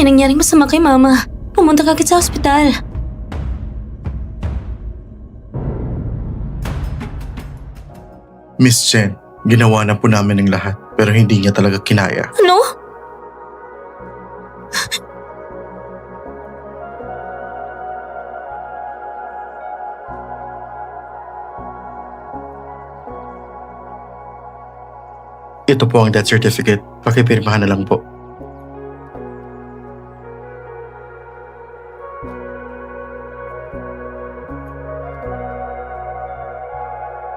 May nangyaring masama kay Mama. Pumunta ka agad sa ospital. Miss Chen, ginawa na po namin ang lahat pero hindi niya talaga kinaya. Ano? Ito po ang death certificate. Pakipirmahan na lang po.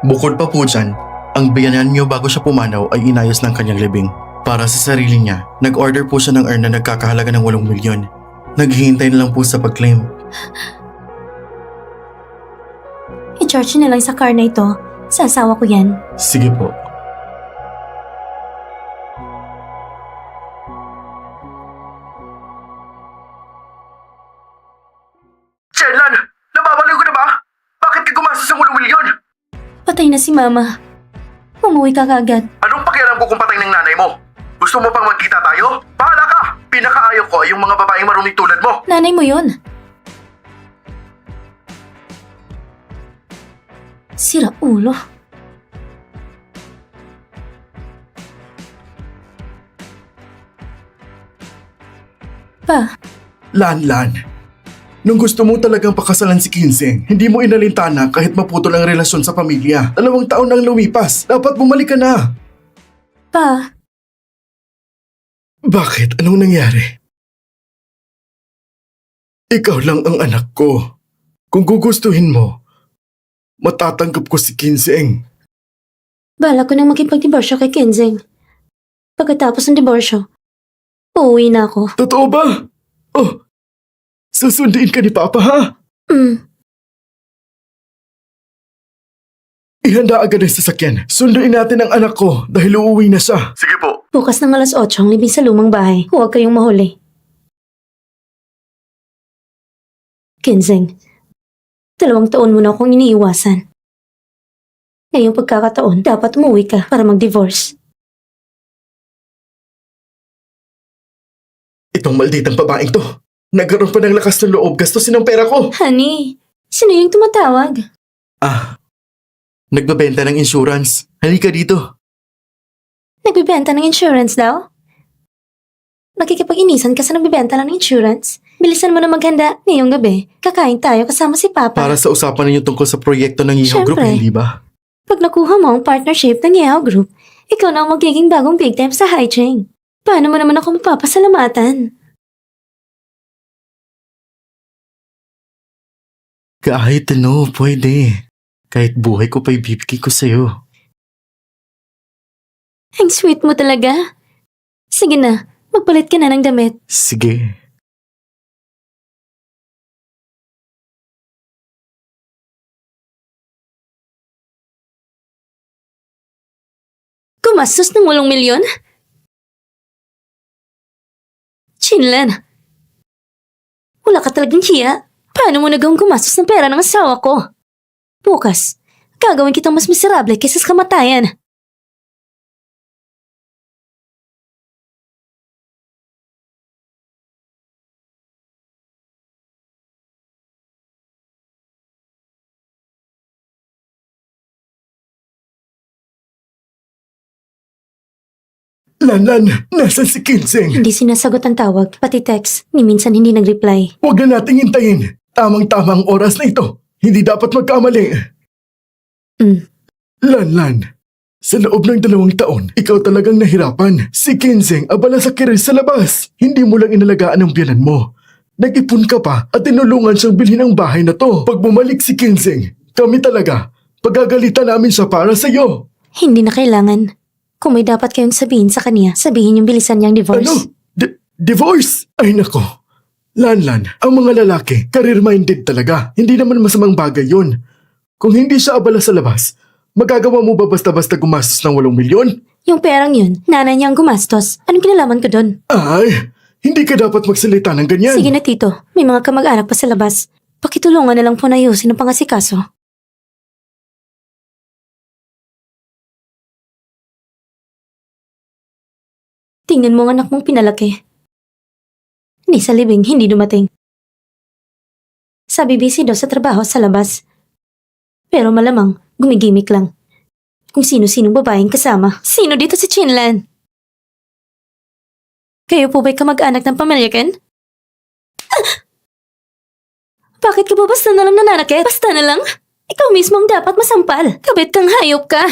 Bukod pa po dyan, ang biyanan niyo bago siya pumanaw ay inayos ng kanyang libing. Para sa sarili niya, nag-order po siya ng urn na nagkakahalaga ng 8 milyon. Naghihintay na lang po sa pag-claim. I-charge na lang sa car na ito. Sa asawa ko yan. Sige po. Chenlan! Nababaliw ka na ba? Bakit ka gumastos ng 8 milyon? Patay na si Mama. Umuwi ka kaagad. Anong pakialam ko kung patay ng nanay mo? Gusto mo pang magkita tayo? Bahala ka! Pinakaayaw ko ay yung mga babaeng marunong tulad mo. Nanay mo yun. Sira ulo. Pa, Lan. Nung gusto mo talagang pakasalan si Kinseng, hindi mo inalintana kahit maputol ang relasyon sa pamilya. 2 taon nang lumipas. Dapat bumalik ka na. Pa, Bakit? Anong nangyari? Ikaw lang ang anak ko. Kung gugustuhin mo, matatanggap ko si Kinseng. bala ko nang makipag-diborsyo kay Kenzeng. Pagkatapos ng diborsyo, uuwi na ako. Totoo ba? Oh, susundin ka ni Papa ha? Ihanda agad ang sasakyan. Sunduin natin ang anak ko dahil uuwi na siya. Sige po. Bukas ng 8:00 ang libing sa lumang bahay. Huwag kayong mahuli. Kenzeng, 2 taon mo na akong iniiwasan. Ngayong pagkakataon, dapat umuwi ka para mag-divorce. Itong malditang babaeng to. Nagkaroon pa ng lakas ng loob gastusin ang pera ko. Honey, sino yung tumatawag? Nagbabenta ng insurance. Halika dito. Nagbibenta ng insurance daw? Nakikipag-inisan ka sa nagbibenta lang ng insurance? Bilisan mo na maghanda ngayong gabi. Kakain tayo kasama si Papa. Para sa usapan ninyo tungkol sa proyekto ng Ihaw Group, Siyempre. hindi ba? Pag nakuha mo ang partnership ng Yao Group, ikaw na ang magiging bagong big time sa high chain. Paano mo naman ako mapapasalamatan? Kahit ano, pwede. Kahit buhay ko pa ibibigay ko sa'yo. Ang sweet mo talaga. Sige na, magpalit ka na ng damit. Sige. Gumastos ng 8 milyon? Chinlan, wala ka talagang hiya. Paano mo nagawang gumastos ng pera ng asawa ko? Bukas, gagawin kitang mas miserable kaysa sa kamatayan. Lan, nasan si Kinseng? Hindi sinasagot ang tawag, pati text, ni minsan hindi nag-reply. Huwag na nating hintayin. Tamang-tamang oras na ito. Hindi dapat magkamali. Lan, sa loob ng 2 taon, ikaw talagang nahirapan. Si Kinseng abala sa kiris sa labas. Hindi mo lang inalagaan ang biyanan mo. Nag-ipon ka pa at tinulungan siyang bilhin ang bahay na to. Pag bumalik si Kinseng, kami talaga, pagagalitan namin siya para sa'yo. Hindi na kailangan. Kung may dapat kayong sabihin sa kanya, sabihin yung bilisan niyang divorce. Ano? Divorce? Ay nako. Lan, ang mga lalaki, career-minded talaga. Hindi naman masamang bagay yun. Kung hindi siya abala sa labas, magagawa mo ba basta-basta gumastos ng 8 milyon? Yung perang yun, nanay niyang gumastos. Anong kinalaman ko doon? Ay, hindi ka dapat magsalita ng ganyan. Sige na tito, may mga kamag-anak pa sa labas. Pakitulungan na lang po na ayusin ang pangasikaso. Tingnan mo ang anak mong pinalaki. Ni sa libing, hindi dumating. Sabi busy daw sa trabaho sa labas. Pero malamang, gumigimik lang. Kung sino-sinong babaeng kasama. Sino dito si Chinlan? Kayo po ba'y kamag-anak ng pamilya, Ken? Bakit ka ba basta na lang nananakit? Basta na lang? Ikaw mismo ang dapat masampal. Kabit kang hayop ka.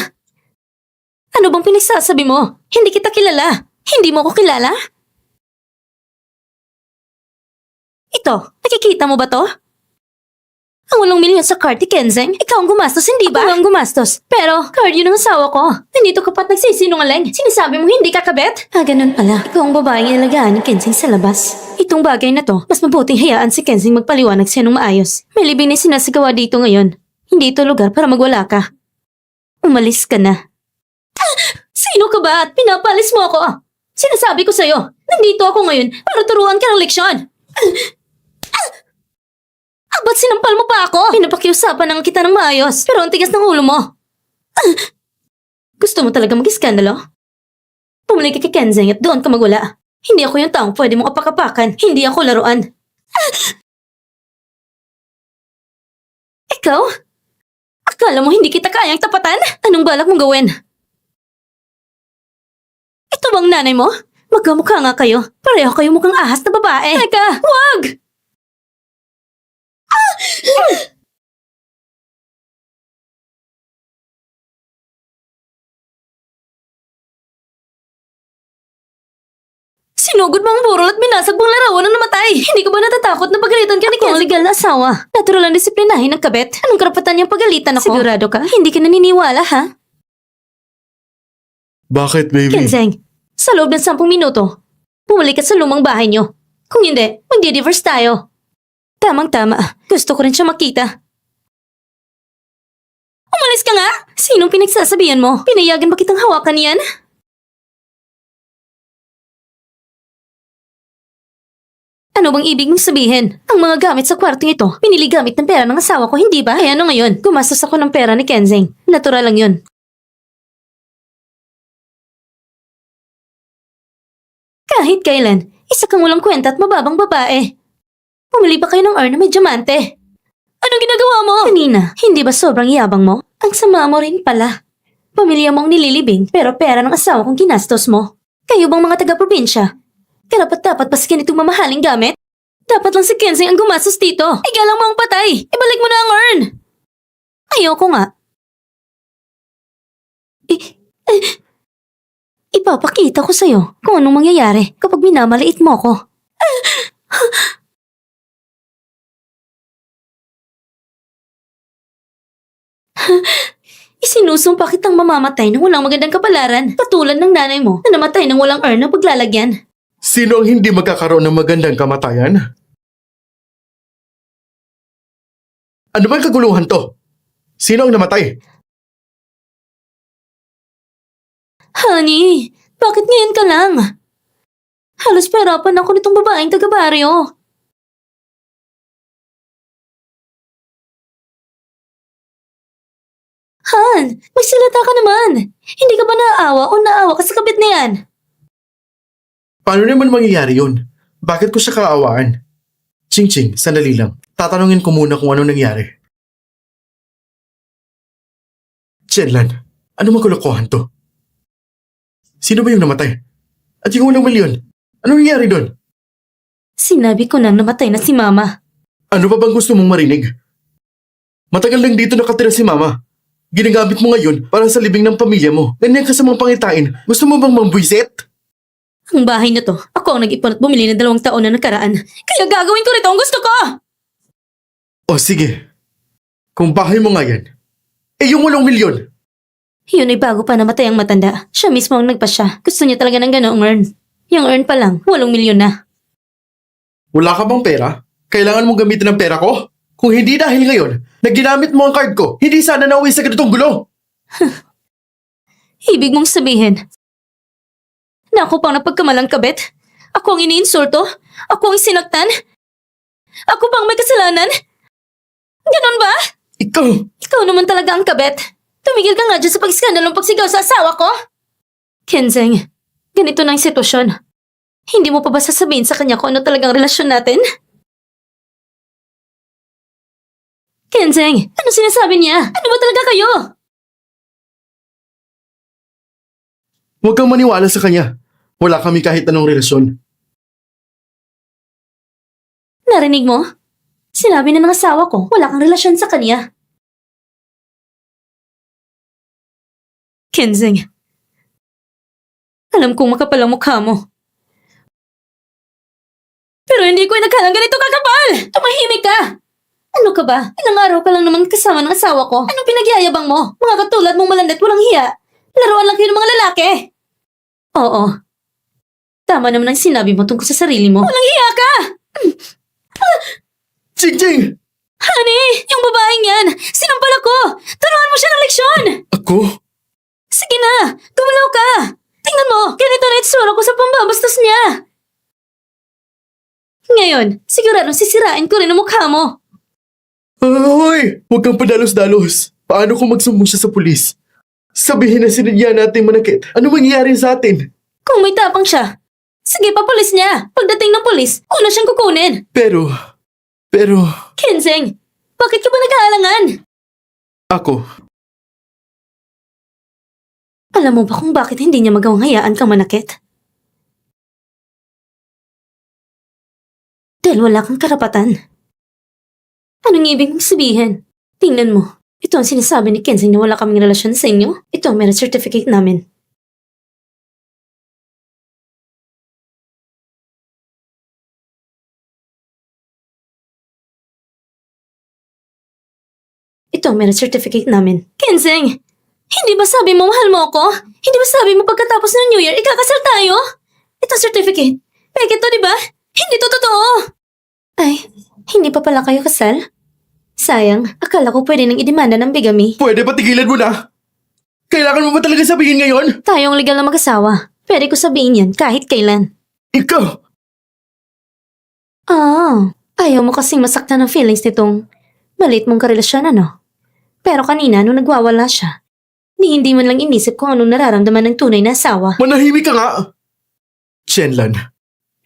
Ano bang pinagsasabi mo? Hindi kita kilala. Hindi mo ko kilala? Ito, nakikita mo ba to? Ang 8 milyon sa card ni Kenzeng, ikaw ang gumastos, hindi ba? Ako ang gumastos. Pero, card yun ng asawa ko. Nandito ka pa't nagsisinungaling. Sinasabi mo hindi ka kabet? Ganun pala. Ikaw ang babaeng inalagaan ni Kenzeng sa labas. Itong bagay na to, mas mabuting hayaan si Kenzeng magpaliwanag siya ng maayos. May libing na sinasagawa dito ngayon. Hindi ito lugar para magwala ka. Umalis ka na. Sino ka ba at pinapalis mo ako? Sinasabi ko sa'yo, nandito ako ngayon para turuan ka ng leksyon. Ba't sinampal mo pa ako? Pinapakiusapan na nga kita ng maayos, pero ang tigas ng ulo mo. Gusto mo talaga mag-iskandalo? Pumalik ka kay Kenzeng at doon ka magwala. Hindi ako yung taong pwede mong apakapakan. Hindi ako laruan. Ikaw? Akala mo hindi kita kayang tapatan? Anong balak mong gawin? Ito bang nanay mo? Magkamukha nga kayo. Pareho kayo mukhang ahas na babae. Teka, wag! Sinugod mo ang burol at binasag mong larawan na namatay. Hindi ka ba natatakot na pagalitan ka ni Kenzeng? Ako ang legal na asawa. Natural ang disiplinahin ng kabet. Anong karapatan niyang pagalitan ako? Sigurado ka? Hindi ka naniniwala, ha? Bakit, baby? Kenzeng, sa loob ng 10 minuto, bumalik ka sa lumang bahay niyo. Kung hindi, magdi-divorce tayo. Tamang-tama. Gusto ko rin siya makita. Umalis ka nga! Sinong pinagsasabihan mo? Pinayagan ba kitang hawakan yan? Ano bang ibig mong sabihin? Ang mga gamit sa kwartong ito, pinili gamit ng pera ng asawa ko, hindi ba? Kaya ano ngayon? Gumastos ako ng pera ni Kenzeng. Natural lang yun. Kahit kailan, isa kang walang kwenta at mababang babae. Pumili ba kayo ng urn na may diamante? Anong ginagawa mo? Kanina, hindi ba sobrang yabang mo? Ang sama mo rin pala. Pamilya mong nililibing, pero pera ng asawa kong ginastos mo. Kayo bang mga taga-probinsya? Karapat-dapat pa sa ganitong mamahaling gamit? Dapat lang si Kenzeng ang gumastos dito. Igalang mo ang patay. Ibalik mo na ang urn. Ayoko nga. Ipapakita ko sa'yo kung anong mangyayari kapag minamaliit mo ko. Isinusumpa kitang mamamatay ng walang magandang kapalaran, katulad ng nanay mo na namatay ng walang urn na paglalagyan. Sino ang hindi magkakaroon ng magandang kamatayan? Ano bang kaguluhan to? Sino ang namatay? Honey, bakit ngayon ka lang? Halos perapan ako nitong babaeng taga-baryo. Han, magsalita ka naman. Hindi ka ba naaawa o naawa ka sa kabit na yan? Paano naman mangyayari yun? Bakit ko siya kaawaan? Ching-ching, sandali lang. Tatanungin ko muna kung ano nangyari. Chenlan, ano magkulokohan to? Sino ba yung namatay? At yung 8 milyon? Ano nangyari doon? Sinabi ko nang namatay na si Mama. Ano pa bang gusto mong marinig? Matagal lang dito nakatira si Mama. Ginagamit mo ngayon para sa libing ng pamilya mo. Ganyan ka sa mga pangitain. Gusto mo bang mambwisit? Ang bahay na to, ako ang nag-ipon at bumili ng 2 taon na nakaraan. Kaya gagawin ko rito ang gusto ko! O sige. Kung bahay mo nga yan, yung 8 milyon. Yun ay bago pa namatay ang matanda. Siya mismo ang nagpasya. Gusto niya talaga ng ganoong earn. Yung earn pa lang, 8 milyon na. Wala ka bang pera? Kailangan mong gamitin ang pera ko? Kung hindi dahil ngayon, na ginamit mo ang card ko, hindi sana nauwi sa ganitong gulo. Ibig mong sabihin, na ako pang napagkamalang kabit? Ako ang iniinsulto? Ako ang sinaktan? Ako pang may kasalanan? Ganon ba? Ikaw! Ikaw naman talaga ang kabit. Tumigil ka nga dyan sa pag-iskandalong pagsigaw sa asawa ko. Kenzeng, ganito na ang sitwasyon. Hindi mo pa ba sasabihin sa kanya kung ano talagang relasyon natin? Kenzeng, ano sinasabi niya? Ano ba talaga kayo? Huwag kang maniwala sa kanya. Wala kami kahit anong relasyon. Narinig mo? Sinabi na ng asawa ko, wala kang relasyon sa kanya. Kenzeng, alam kong makapal ang mukha mo. Pero hindi ko inakala ganito kakapal! Tumahimik ka! Ano ka ba? Ilang araw ka lang naman kasama ng asawa ko. Anong pinagyayabang mo? Mga katulad mong malandat walang hiya. Laruan lang kayo ng mga lalaki. Oo. Tama naman ang sinabi mo tungkol sa sarili mo. Walang hiya ka! Jingjing! Honey, yung babaeng yan! Sinampal ako! Turuan mo siya ng leksyon! Ako? Sige na! Gumalaw ka! Tingnan mo! Ganito na itsura ko sa pambabastos niya! Ngayon, siguradong sisirain ko rin ang mukha mo. Hoy! Huwag kang padalos-dalos. Paano kung magsumbong siya sa pulis? Sabihin na sinadya natin manakit. Ano mangyayari sa atin? Kung may tapang siya, sige papulis niya. Pagdating ng pulis, una siyang kukunin. Pero... Kenzeng, bakit ka ba nag-aalangan? Ako, Alam mo ba kung bakit hindi niya magawang hayaan kang manakit? Dahil wala kang karapatan. Anong ibig mong sabihin? Tingnan mo. Ito ang sinasabi ni Kenzeng na wala kaming relasyon sa inyo. Ito ang marriage certificate namin. Ito ang marriage certificate namin. Kenzeng! Hindi ba sabi mo mahal mo ako? Hindi ba sabi mo pagkatapos ng New Year ikakasal tayo? Ito ang certificate. Peke to, di ba? Hindi to totoo! Ay, hindi pa pala kayo kasal? Sayang, akala ko pwede nang idemanda ng bigamy. pwede ba tigilan mo na? Kailangan mo ba talaga sabihin ngayon? Tayong legal na mag-asawa. Pwede ko sabihin yan kahit kailan. Ikaw! Ayaw mo kasing masaktan ng feelings nitong maliit mong karelasyon, ano? Pero kanina, nung nagwawala siya, hindi man lang inisip kung anong nararamdaman ng tunay na asawa. Manahimik ka nga! Shenlan,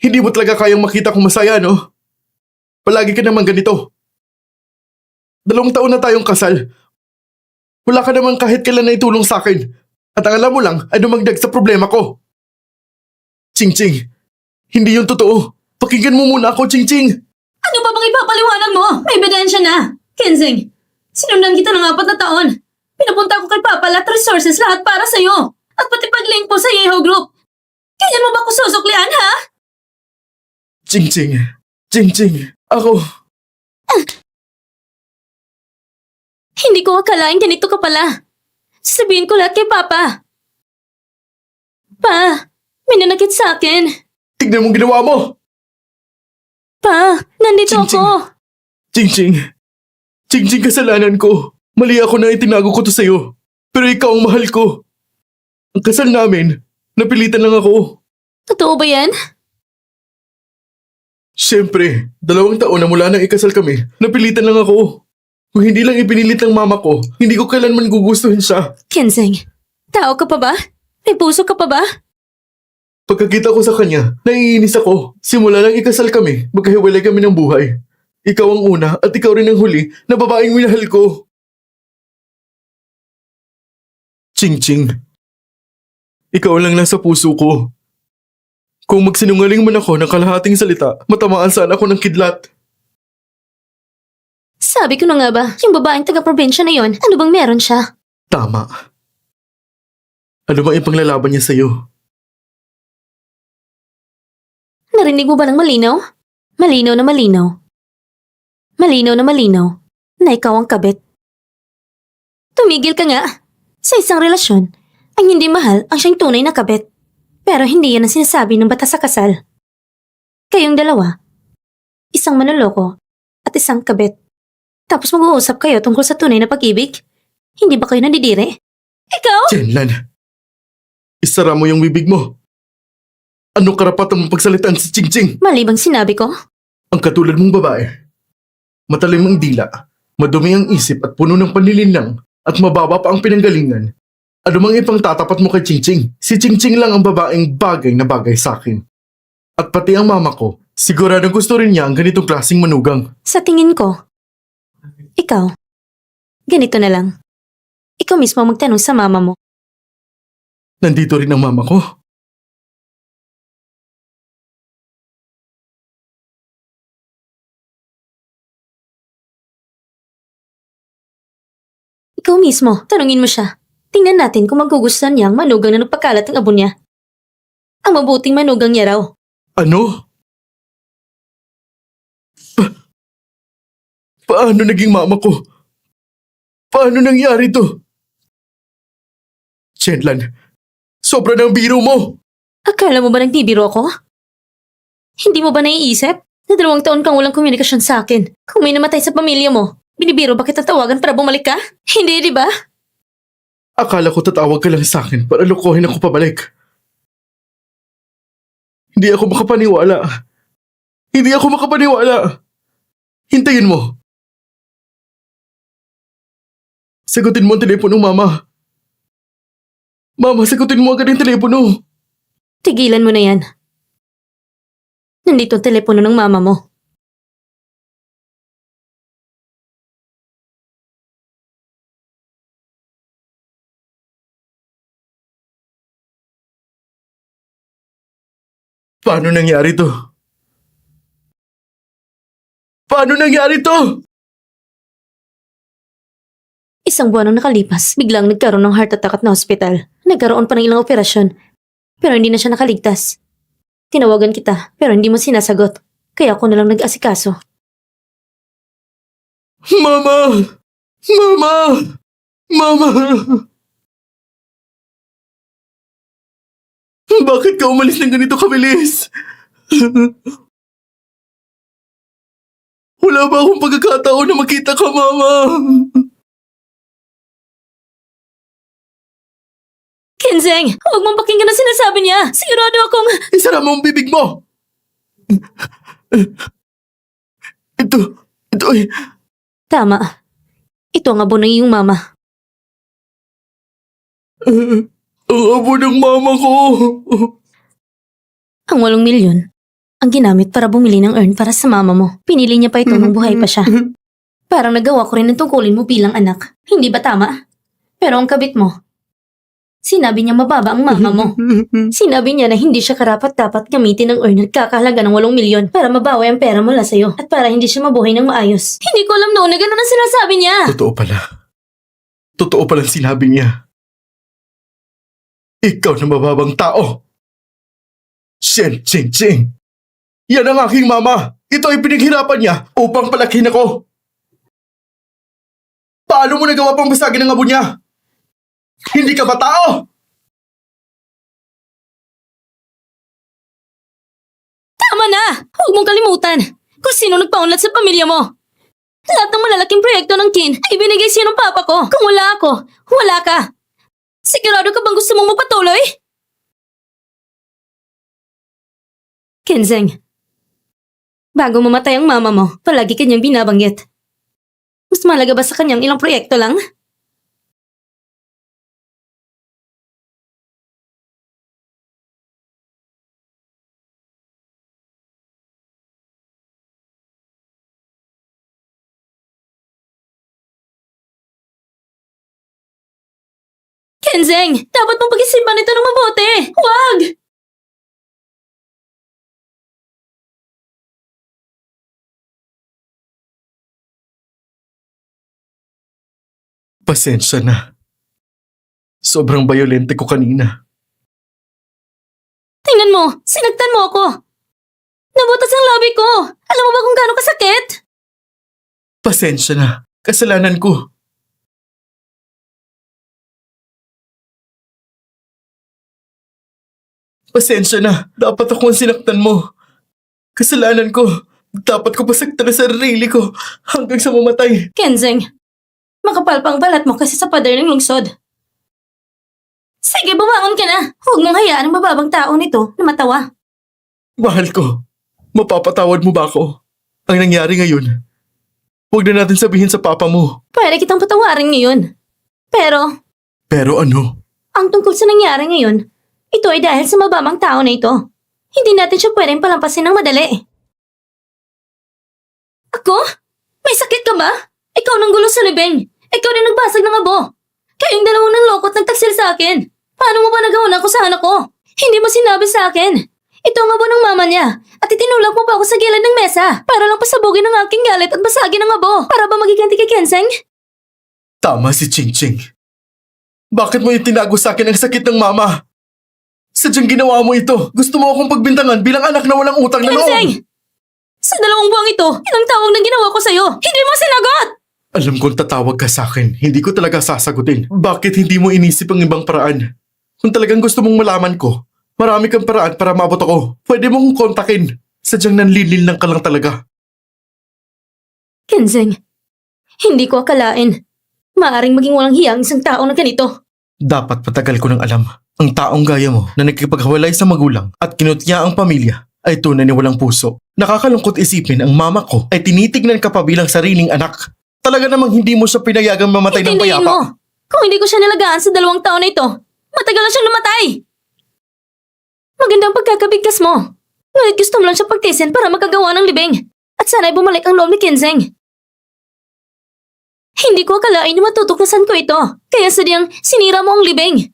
hindi mo talaga kayang makita kung masaya, no? Palagi ka naman ganito. 2 taon na tayong kasal. Wala ka naman kahit kailan na itulong sa akin. At ang alam mo lang ay dumagdag sa problema ko. Ching-ching, hindi yun totoo. Pakinggan mo muna ako, Ching-ching. Ano pa bang ipapaliwanag mo? May ebidensya na. Kenzeng, sinundan kita ng 4 na taon. Pinapunta ko kay Papa lahat resources lahat para sa'yo. At pati pag-link po sa Yeho Group. Kaya mo ba ko susuklian, ha? Ching-ching, Ching-ching, ako... Hindi ko akalain ganito ka pala. Sasabihin ko lahat kay Papa. Pa, may nanakit sa akin. Tignan mong ginawa mo! Pa, nandito Ching-ching. ako. Ching-ching, Ching-ching, kasalanan ko. Mali ako na itinago ko to sa'yo. Pero ikaw ang mahal ko. Ang kasal namin, napilitan lang ako. Totoo ba yan? Siyempre, 2 taon na mula nang ikasal kami, napilitan lang ako. Kung hindi lang ipinilit ng mama ko, hindi ko kailanman gugustuhin siya. Kenzeng, tao ka pa ba? May puso ka pa ba? Pagkakita ko sa kanya, naiinis ako. Simula nang ikasal kami, magkahiwalay kami ng buhay. Ikaw ang una at ikaw rin ang huli na babaeng minahal ko. Ching-ching, ikaw lang nasa puso ko. Kung magsinungaling man ako ng kalahating salita, matamaan sana ako ng kidlat. Sabi ko na nga ba, yung babaeng taga-probinsya na yon, ano bang meron siya? Tama. Ano bang ipanglalaban niya sa'yo? Narinig mo ba ng malinaw? Malinaw na malinaw. Malinaw na malinaw na ikaw ang kabit. Tumigil ka nga. Sa isang relasyon, ang hindi mahal ang siyang tunay na kabit. Pero hindi yan ang sinasabi ng batas sa kasal. Kayong dalawa, isang manloloko at isang kabit. Tapos mag-uusap kayo tungkol sa tunay na pag-ibig? Hindi ba kayo nandidiri? Ikaw? Jenlan, isara mo yung bibig mo. Anong karapatan mong pagsalitaan si Ching-ching? Mali bang sinabi ko? Ang katulad mong babae. Matalim ang dila, madumi ang isip at puno ng panlilinlang at mababa pa ang pinanggalingan. Ano mang ipang tatapat mo kay Ching-ching? Si Ching-ching lang ang babaeng bagay na bagay sa akin. At pati ang mama ko, siguradong gusto rin niya ang ganitong klaseng manugang. Sa tingin ko, ikaw, ganito na lang. Ikaw mismo magtanong sa mama mo. Nandito rin ang mama ko. Ikaw mismo, tanungin mo siya. Tingnan natin kung magugustuhan niya ang manugang na nagpakalat ng abo niya. Ang mabuting manugang niya raw. Ano? Paano naging mama ko? Paano nangyari to? Chenlan, sobra ng biro mo! Akala mo ba nagbibiro ako? Hindi mo ba naiisip na 2 taon kang walang komunikasyon sa akin? Kung may namatay sa pamilya mo, binibiro ba kita tawagan para bumalik ka? Hindi, di ba? Akala ko tatawag ka lang sa akin para lokohin ako pabalik. Hindi ako makapaniwala. Hindi ako makapaniwala. Hintayin mo. Sagutin mo ang telepono, Mama. Mama, sagutin mo agad ang telepono. Tigilan mo na yan. Nandito ang telepono ng mama mo. Paano nangyari to? Paano nangyari to? 1 buwan ang nakalipas, biglang nagkaroon ng heart attack at na-hospital. Nagkaroon pa ng ilang operasyon, pero hindi na siya nakaligtas. Tinawagan kita, pero hindi mo sinasagot. Kaya ako na lang nag-asikaso. Mama! Mama! Mama! Bakit ka umalis ng ganito kabilis? Wala ba akong pagkakataon na makita ka, Mama? Kenzeng, huwag mong pakinggan ang sinasabi niya. Sigurado akong... Isara mo ang bibig mo! Ito ay... Tama. Ito ang abo ng iyong mama. Ang abo ng mama ko! Ang 8 milyon, ang ginamit para bumili ng urn para sa mama mo. Pinili niya pa ito nung buhay pa siya. Parang nagawa ko rin ang tungkulin mo bilang anak. Hindi ba tama? Pero ang kabit mo, sinabi niya mababa ang mama mo. Sinabi niya na hindi siya karapat-dapat gamitin ng urn at kakahalaga ng 8 milyon para mabawi ang pera mula sa'yo at para hindi siya mabuhay ng maayos. Hindi ko alam noon na gano'n ang sinasabi niya. Totoo pala. Totoo palang sinabi niya. Ikaw na mababang tao. Shen Ching Ching. Yan ang aking mama. Ito ay pinaghirapan niya upang palakihin ako. Paano mo nagawa pang basagin ang abo niya? Hindi ka ba tao? Tama na! Huwag mong kalimutan kung sino nagpaunlad sa pamilya mo. Lahat ng malalaking proyekto ng kin ay binigay sa'yo ng papa ko. Kung wala ako, wala ka. Sigurado ka bang gusto mong magpatuloy? Kenzeng, bago mamatay ang mama mo, palagi kanyang binabanggit. Mas malaga ba sa kanyang ilang proyekto lang? Kenzeng, dapat mong pag-isipan ito ng mabuti. Huwag! Pasensya na. Sobrang bayolente ko kanina. Tingnan mo, sinagtan mo ako. Nabutas ang labi ko. Alam mo ba kung gaano kasakit? Pasensya na. Kasalanan ko. Pasensya na. Dapat ako ang sinaktan mo. Kasalanan ko. Dapat ko pasaktan sa sarili ko hanggang sa mamatay. Kenzeng, makapal pa ang balat mo kasi sa pader ng lungsod. Sige, bumangon ka na. Huwag mong hayaan ang mababang tao nito na matawa. Mahal ko. Mapapatawad mo ba ako? Ang nangyari ngayon. Huwag na natin sabihin sa papa mo. Pwede kitang patawarin ngayon. Pero, Pero ano? ang tungkol sa nangyari ngayon, ito ay dahil sa mababang tao na ito. Hindi natin siya pwedeng palampasin ng madali. Ako? May sakit ka ba? Ikaw nang gulo sa libing. Ikaw din nagbasag ng abo. Kayong dalawang nanlokot nagtaksil sa akin. Paano mo ba nagawa ng kusahan ako? Hindi mo sinabi sa akin. Ito ang abo ng mama niya. At itinulak mo pa ako sa gilid ng mesa para lang pasabugin ang aking galit at basagin ang abo. Para ba magiganti kay Kenseng? Tama si Ching Ching. Bakit mo itinago sa akin ang sakit ng mama? Sadyang ginawa mo ito. Gusto mo akong pagbintangan bilang anak na walang utang na loob. Kenseng! Sa 2 buwang ito, ilang tawag na ginawa ko sa'yo. Hindi mo sinagot! Alam kong tatawag ka sa akin. Hindi ko talaga sasagutin. Bakit hindi mo inisip ang ibang paraan? Kung talagang gusto mong malaman ko, marami kang paraan para maabot ako. Pwede mong kontakin. Sadyang nanlilil lang ka lang talaga. Kenseng, hindi ko akalain. Maaring maging walang hiya ang isang tao na ganito. Dapat patagal ko nang alam. Ang taong gaya mo na nagkipaghiwalay sa magulang at kinutya ang pamilya ay tunay ni walang puso. Nakakalungkot isipin ang mama ko ay tinitignan ka pa bilang sariling anak. Talaga namang hindi mo siya pinayagang mamatay ng Intindihin payapa. mo, kung hindi ko siya nilagaan sa 2 taon na ito, matagal na siyang namatay. Magandang pagkakabigkas mo. Ngunit gusto mo lang siya pagtisin para makagawa ng libing. At sana'y bumalik ang loob ni Kenseng. Hindi ko akalain na matutuklasan ko ito. Kaya sadyang sinira mo ang libing.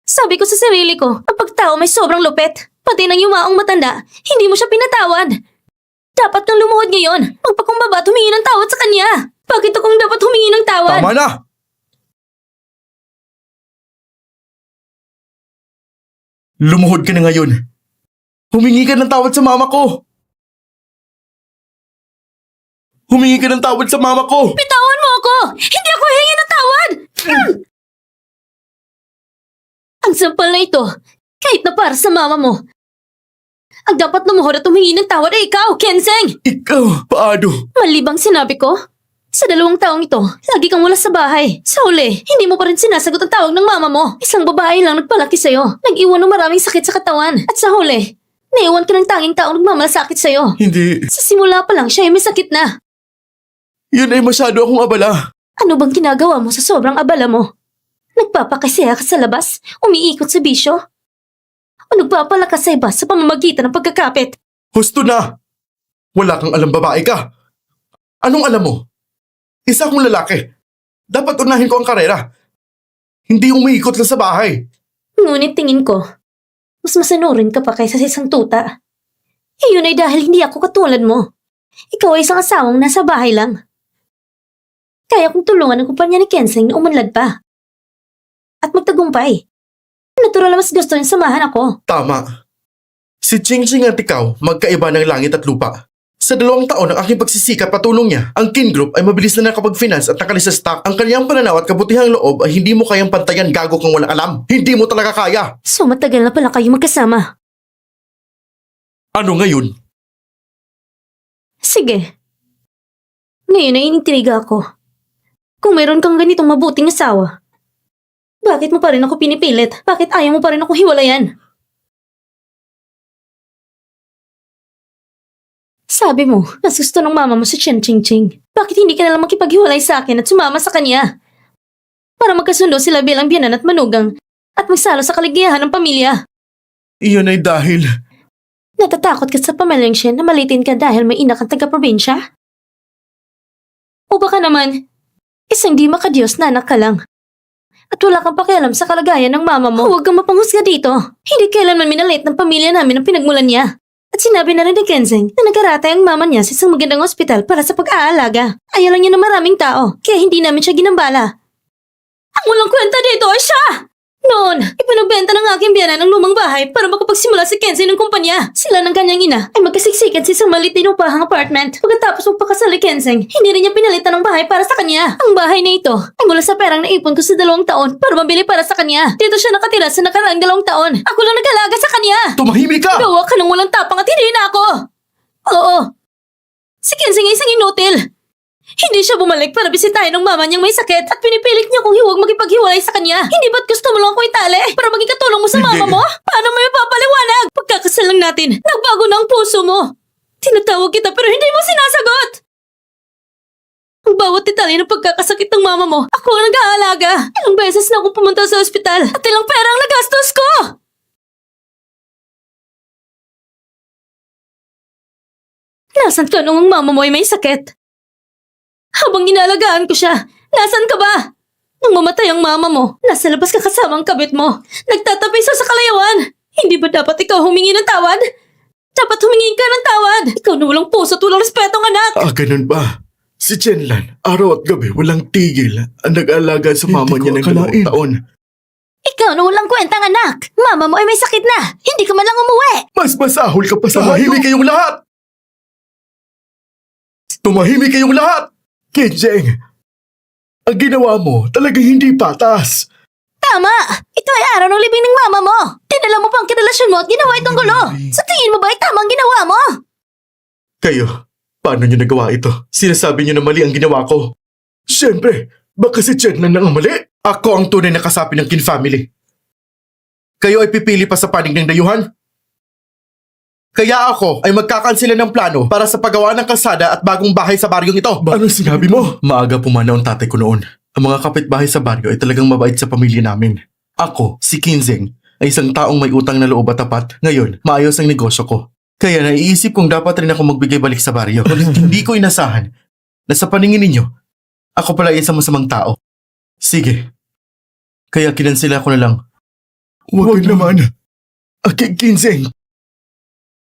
Sabi ko sa sarili ko, ang pagtao may sobrang lupet. Pati ng yumaong matanda, hindi mo siya pinatawad. Dapat kang lumuhod ngayon. Magpakumbaba at humingi ng tawad sa kanya. Bakit akong dapat humingi ng tawad? Tama na! Lumuhod ka na ngayon. Humingi ka ng tawad sa mama ko. Humingi ka ng tawad sa mama ko. Bitawan mo ako! Hindi ako hihingi ng tawad! Ang sampal na ito, kahit na para sa mama mo. Ang dapat lumuhod at humingi ng tawad ay ikaw, Kenseng! Ikaw, paano? Malibang sinabi ko, sa 2 taong ito, lagi kang wala sa bahay. Sa huli, hindi mo pa rin sinasagot ang tawag ng mama mo. Isang babae lang nagpalaki sa'yo. Nag-iwan ng maraming sakit sa katawan. At sa huli, naiwan ka ng tanging taong nagmamalasakit sa'yo. Hindi. Sa simula pa lang siya ay may sakit na. Yun ay masyado akong abala. Ano bang ginagawa mo sa sobrang abala mo? Nagpapakasaya ka sa labas? Umiikot sa bisyo? O nagpapalakas sa iba sa pamamagitan ng pagkakapit? Husto na! Wala kang alam babae ka. Anong alam mo? Isa akong lalaki. Dapat unahin ko ang karera. Hindi umiikot lang sa bahay. Ngunit tingin ko, mas masanurin ka pa kaysa sa isang tuta. Iyon ay dahil hindi ako katulad mo. Ikaw ay isang asawang nasa bahay lang. Kaya kong tulungan ang kumpanya ni Kenseng na umunlad pa. At magtagumpay. Natural na mas gusto niya samahan ako. Tama. Si Ching Ching at ikaw magkaiba ng langit at lupa. Sa 2 taon ng aking pagsisikap at tulong niya, ang Kin Group ay mabilis na nakapag-finance at nakalis sa stock. Ang kanyang pananaw at kabutihang loob ay hindi mo kayang pantayan, gago kang walang alam. Hindi mo talaga kaya. So matagal na pala kayo magkasama. Ano ngayon? Sige. Ngayon ay initriga ako. Kung mayroon kang ganitong mabuting asawa, bakit mo pa rin ako pinipilit? Bakit ayaw mo pa rin ako hiwalayan? Sabi mo, mas gusto ng mama mo si Chen Ching Ching. Bakit hindi ka nalang makipaghiwalay sa akin at sumama sa kanya? Para magkasundo sila bilang biyanan at manugang at magsalo sa kaligayahan ng pamilya. Iyon ay dahil... Natatakot ka sa pamilyang Shen na malitin ka dahil may ina kang taga-probinsya? O baka naman, isang di makadiyos na anak ka lang. At wala kang pakialam sa kalagayan ng mama mo. Huwag kang mapanghusga dito. Hindi kailanman minalit ng pamilya namin ang pinagmulan niya. At sinabi na rin ni Kenseng na nag-aratay ang mama niya sa isang magandang ospital para sa pag-aalaga. Ayaw lang niya ng maraming tao, kaya hindi namin siya ginambala. Ang walang kwenta dito ay siya! Noon, ipinagbenta ng aking biyanan ang lumang bahay para makapagsimula si Kenseng ng kumpanya. Sila ng kanyang ina ay magkasiksikan sa isang maliit na inupahang apartment. Pagkatapos magpakasal ni Kenseng, hindi rin niya pinalitan ng bahay para sa kanya. Ang bahay na ito ay mula sa perang naipon ko sa 2 taon para mabili para sa kanya. Dito siya nakatira sa nakaraang 2 taon. Ako lang nag-alaga sa kanya. Tumahimik ka! Gawa ka ng walang tapang at hindi na ako. Oo. Si Kenseng ay isang inutil. Hindi siya bumalik para bisitahin ng mama niyang may sakit at pinipilit niya kung huwag makipaghiwalay sa kanya. Hindi ba't gusto mo lang ako itali para maging katulong mo sa Hindi. mama mo? Paano mo ipapaliwanag? Pagkakasal lang natin, nagbago na ang puso mo. Tinatawag kita pero hindi mo sinasagot. Ang bawat detalye ng pagkakasakit ng mama mo, ako ang nag-aalaga. Ilang beses na ako pumunta sa ospital at ilang pera ang nagastos ko. Nasaan ka nung ang mama mo ay may sakit? Habang inalagaan ko siya, nasaan ka ba? Nung mamatay ang mama mo, nasa labas ka kasama ang kabit mo. Nagtatabi sa kalayawan. Hindi ba dapat ikaw humingi ng tawad? Dapat humingi ka ng tawad. Ikaw na walang puso at walang respetong anak. Ganun ba? Si Chenlan, araw at gabi walang tigil ang nag-aalaga sa mama niya ng 2 taon. Ikaw na walang kwentang anak. Mama mo ay may sakit na. Hindi ka man lang umuwi. Mas masahol ka pa sa Tumahimik kayong lahat! Tumahimik kayong lahat! Kinjeng, ang ginawa mo talagang hindi patas. Tama! Ito ay araw ng libing ng mama mo. Dinala mo pa ang kirelasyon mo at ginawa itong gulo. Sa tingin mo ba ay tama ang ginawa mo? Kayo, paano niyo nagawa ito? Sinasabi niyo na mali ang ginawa ko. Siyempre, baka si Chenlan ang mali. Ako ang tunay na kasapi ng Kin family. Kayo ay pipili pa sa panig ng dayuhan? Kaya ako ay magkakansela ng plano para sa paggawa ng kalsada at bagong bahay sa baryong ito. Anong sinabi mo? Maaga pumanaw ang tatay ko noon. Ang mga kapitbahay sa baryo ay talagang mabait sa pamilya namin. Ako, si Kinzeng, ay isang taong may utang na loob at tapat. Ngayon, maayos ang negosyo ko. Kaya naiisip kong dapat rin ako magbigay balik sa baryo. Ngunit hindi ko inasahan na sa paningin ninyo, ako pala ay isang masamang tao. Sige. Kaya kinansela ko na lang. Huwag naman. Kinzeng.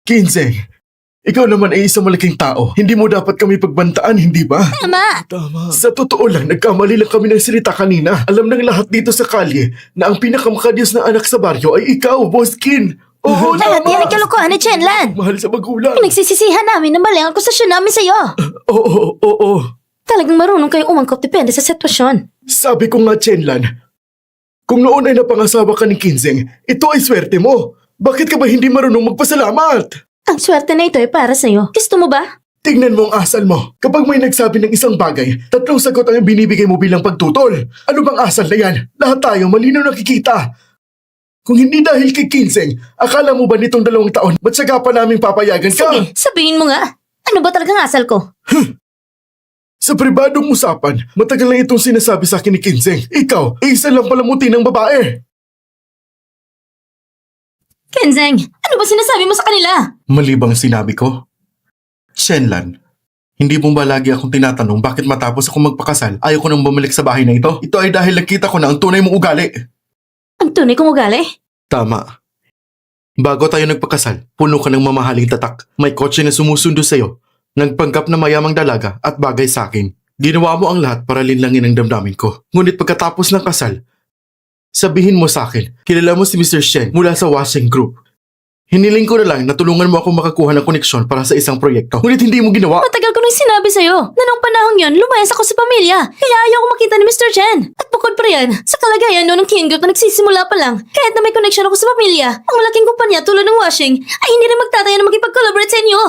Kinzeng, ikaw naman ay isang malaking tao. Hindi mo dapat kami pagbantaan, hindi ba? Tama! Sa totoo lang, nagkamali lang kami ng salita kanina. Alam ng lahat dito sa kalye na ang pinakamakadyos na anak sa baryo ay ikaw, Boss Kin. Oo, Lahat tama. yan ay kalokohan ni Chenlan. Mahal sa magulang. Pinagsisisihan namin na mali ang akusasyon namin sa'yo. Oo. Talagang marunong kayo umangkop depende sa sitwasyon. Sabi ko nga, Chenlan, kung noon ay napangasawa ka ni Kinzeng, ito ay swerte mo. Bakit ka ba hindi marunong magpasalamat? Ang swerte na ito ay para sa'yo. Gusto mo ba? Tingnan mo ang asal mo. Kapag may nagsabi ng isang bagay, 3 sagot ang binibigay mo bilang pagtutol. Ano bang asal na yan? Lahat tayo malinaw nakikita. Kung hindi dahil kay Kinzeng, akala mo ba nitong 2 taon, ba't saka pa namin papayagan ka? Sige, sabihin mo nga. Ano ba talagang asal ko? Sa pribadong usapan, matagal na itong sinasabi sa akin ni Kinzeng. Ikaw, isa lang palamuti ng babae. Kenzeng, ano ba sinasabi mo sa kanila? Mali bang sinabi ko? Shenlan, hindi mo ba lagi akong tinatanong bakit matapos akong magpakasal, ayaw ko nang bumalik sa bahay na ito? Ito ay dahil nakita ko na ang tunay mong ugali. Ang tunay kong ugali? Tama. Bago tayo nagpakasal, puno ka ng mamahaling tatak. May kotse na sumusundo sa'yo. Nagpanggap na mayamang dalaga at bagay sa akin. Ginawa mo ang lahat para linlangin ang damdamin ko. Ngunit pagkatapos ng kasal, sabihin mo sa akin, kilala mo si Mr. Shen mula sa Washing Group. Hiniling ko na lang na tulungan mo ako makakuha ng koneksyon para sa isang proyekto. Ngunit hindi mo ginawa. Matagal ko nang sinabi sa'yo na nung panahon yon lumayas ako sa pamilya. Kaya ayaw ko makita ni Mr. Chen. At bukod pa yan, sa kalagayan noon ng King Group na nagsisimula pa lang, kahit na may connection ako sa pamilya, ang malaking kumpanya tulad ng Washing ay hindi rin magtataya na magipag-collaborate sa inyo.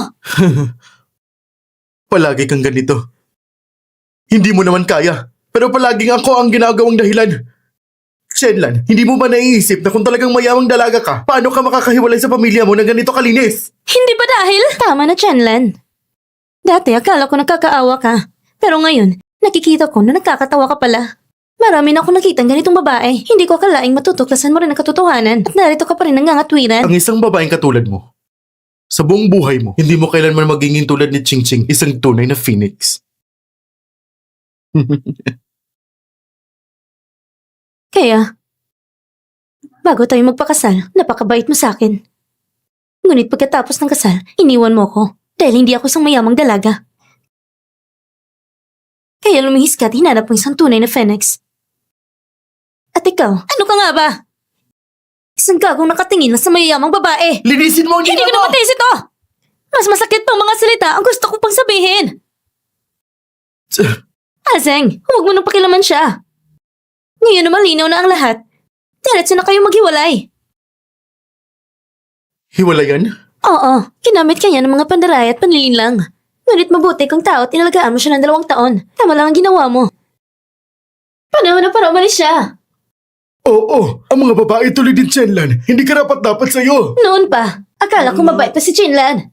Palagi kang ganito. Hindi mo naman kaya. Pero palaging ako ang ginagawang dahilan. Shenlan, hindi mo ba naiisip na kung talagang mayamang dalaga ka, paano ka makakahiwalay sa pamilya mo na ganito kalinis? Hindi ba dahil? Tama na, Chenlan. Dati akala ko nakakaawa ka. Pero ngayon, nakikita ko na nakakatawa ka pala. Marami na ako nakitang ganitong babae. Hindi ko akalaing matutuklasan mo rin ang katotohanan. At narito ka pa rin nangangatwiran. Ang isang babaeng katulad mo, sa buong buhay mo, hindi mo kailanman magiging tulad ni Ching Ching, isang tunay na phoenix. Kaya, bago tayo magpakasal, napakabait mo sa akin. Ngunit pagkatapos ng kasal, iniwan mo ko dahil hindi ako isang mayamang dalaga. Kaya lumihis ka at hinanap mo isang tunay na phoenix. At ikaw, ano ka nga ba? Isang gagong nakatingin lang sa mayamang babae. Linisin mo ang Hindi ko na matiis ito! Mas masakit pang mga salita ang gusto ko pang sabihin. Azeng, huwag mo nang pakilaman siya. Ngayon na malinaw na ang lahat. Diretso na kayo maghiwalay. Hiwalayan? Oo, ginamit kanya ng mga pandaray at panlilinlang. Ngunit mabuti kang tao at inalagaan mo siya ng 2 taon. Tama lang ang ginawa mo. Panahon na para umalis siya. Oo, ang mga babae tulad din Chenlan, hindi karapat-dapat sa'yo. Noon pa, akala ko mabait pa si Chinlan.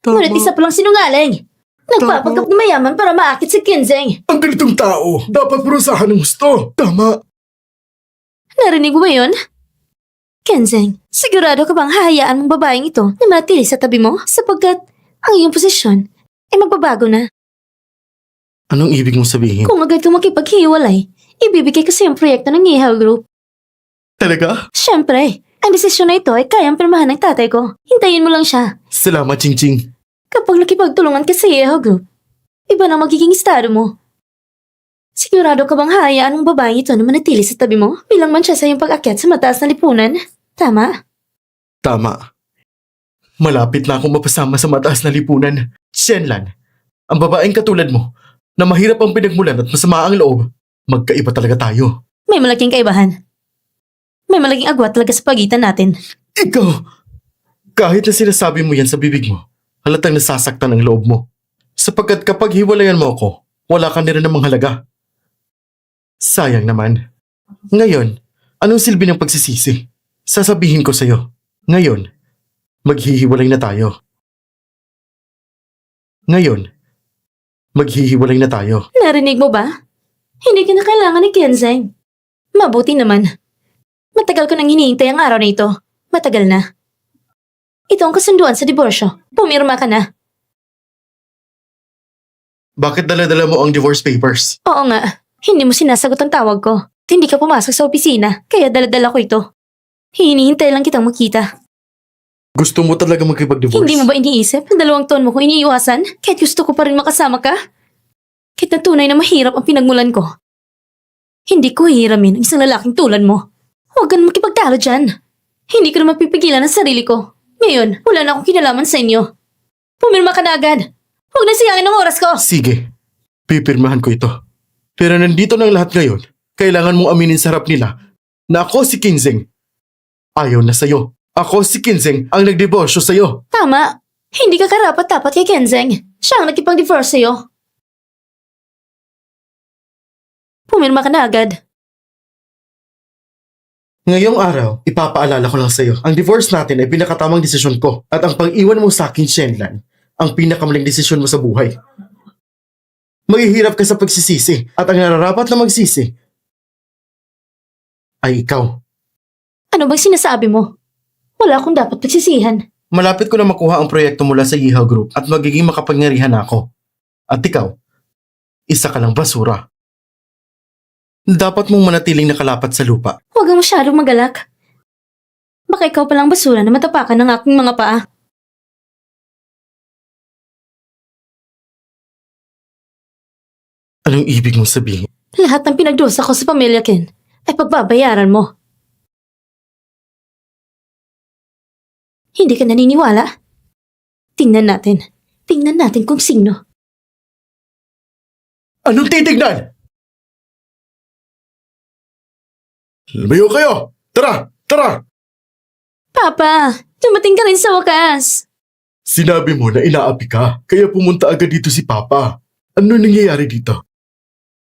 Ngunit isa pa lang sinungaling. Nagpapanggap na mayaman para maakit si Kinzeng. Ang ganitong tao, dapat prusahan ng gusto. Tama. Narinig mo ba yun? Kinzeng, sigurado ka bang hahayaan mong babaeng ito na manatili sa tabi mo? Sapagkat ang iyong posisyon ay magbabago na. Anong ibig mong sabihin? Kung agad kang makipaghiwalay, ibibigay ko sa iyong proyekto ng Ihaw Group. Talaga? Siyempre, ang desisyon na ito ay kayang pirmahan ng tatay ko. Hintayin mo lang siya. Salamat, Ching Ching. Kapag nakipagtulungan ka sa Ihaw Group, iba na magiging estado mo. Sigurado ka bang hayaan ang babaeng ito na manatili sa tabi mo bilang man siya sa iyong pag-akyat sa mataas na lipunan? Tama? Tama. Malapit na akong mapasama sa mataas na lipunan. Shenlan, ang babaeng katulad mo, na mahirap ang pinagmulan at masama ang loob, magkaiba talaga tayo. May malaking kaibahan. May malaking agwat talaga sa pagitan natin. Ikaw, kahit na sinasabi mo yan sa bibig mo, halatang nasasaktan ang loob mo. Sapagkat kapag hiwalayan mo ako, wala ka na rin namang halaga. Sayang naman. Ngayon, anong silbi ng pagsisisi? Sasabihin ko sa'yo, ngayon, maghihiwalay na tayo. Ngayon, maghihiwalay na tayo. Narinig mo ba? Hindi ka na kailangan ni Kenzeng. Mabuti naman. Matagal ko nang hinihintay ang araw na ito. Matagal na. Ito ang kasunduan sa diborsyo. Pumirma ka na. Bakit dala-dala mo ang divorce papers? Oo nga. Hindi mo sinasagot ang tawag ko. At hindi ka pumasok sa opisina. Kaya daladala ko ito. Hinihintay lang kitang makita. Gusto mo talaga makipag-divorce? Hindi mo ba iniisip na 2 taon mo ko iniiwasan? Kahit gusto ko pa rin makasama ka? Kahit na tunay na mahirap ang pinagmulan ko. Hindi ko hihiramin ang isang lalaking tulad mo. Huwag ka na makipagtalo dyan. Hindi ko na mapipigilan ang sarili ko. Ngayon, wala na akong kinalaman sa inyo. Pumirma ka na agad. Huwag na sayangin ang oras ko. Sige, pipirmahan ko ito. Pero nandito ng lahat ngayon, kailangan mong aminin sa harap nila na ako si Kinzeng. Ayaw na sa'yo. Ako si Kinzeng ang nagdiborsyo sa'yo. Tama. Hindi ka karapat-dapat kay Kenzeng. Siya ang nakipag-divorce sa'yo. Pumirma ka na agad. Ngayong araw, ipapaalala ko lang sa'yo, ang divorce natin ay pinakatamang desisyon ko at ang pag-iwan mo sa akin, Shenlan, ang pinakamaling desisyon mo sa buhay. Maghihirap ka sa pagsisisi at ang nararapat na magsisi ay ikaw. Ano bang sinasabi mo? Wala akong dapat pagsisihan. Malapit ko na makuha ang proyekto mula sa Ihaw Group at magiging makapangyarihan na ako. At ikaw, isa ka lang basura. Dapat mong manatiling nakalapat sa lupa. Huwag kang masyadong magalak. Baka ikaw palang basura na matapakan ng aking mga paa. Anong ibig mong sabihin? Lahat ng pinagdusa ko sa pamilya Ken ay pagbabayaran mo. Hindi ka naniniwala? Tingnan natin. Tingnan natin kung sino. Anong titignan? Lumayo kayo! Tara! Tara! Papa, dumating ka rin sa wakas. Sinabi mo na inaapi ka, kaya pumunta agad dito si Papa. Ano nangyayari dito?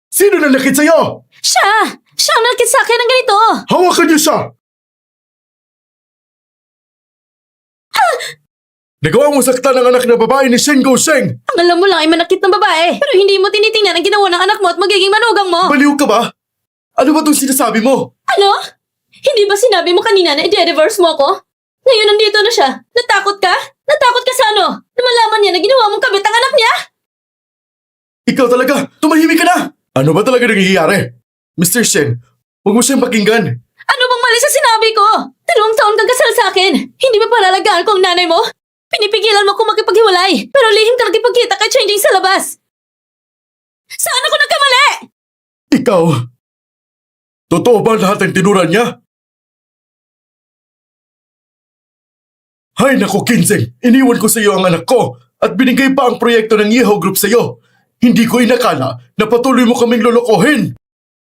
Sino nanakit sa'yo? Siya! Siya ang nalakit sa akin ng ganito! Hawakan niyo siya! Nagawa mo saktan ang anak na babae ni Shen Gosheng! Ang alam mo lang ay manakit ng babae, pero hindi mo tinitingnan ang ginawa ng anak mo at magiging manugang mo! Baliw ka ba? Ano ba itong sinasabi mo? Ano? Hindi ba sinabi mo kanina na i-divorce mo ako? Ngayon nandito na siya. Natakot ka? Natakot ka sa ano? Na malaman niya na ginawa mong kabit ang anak niya? Ikaw talaga! Tumahimik ka na! Ano ba talaga nangyayari? Mr. Shen, huwag mo siyang pakinggan. Ano bang mali sa sinabi ko? 2 taon kang kasal sa akin. Hindi ba palalagaan ko ang nanay mo? Pinipigilan mo akong makipaghiwalay, pero lihim ka nakipagkita kay Changing sa labas. Saan ako nagkamali? Ikaw! Totoo ba lahat ng tinuran niya? Hay naku, Kinzeng! Iniwan ko sa iyo ang anak ko at binigay pa ang proyekto ng Ihaw Group sa iyo. Hindi ko inakala na patuloy mo kaming lolokohin.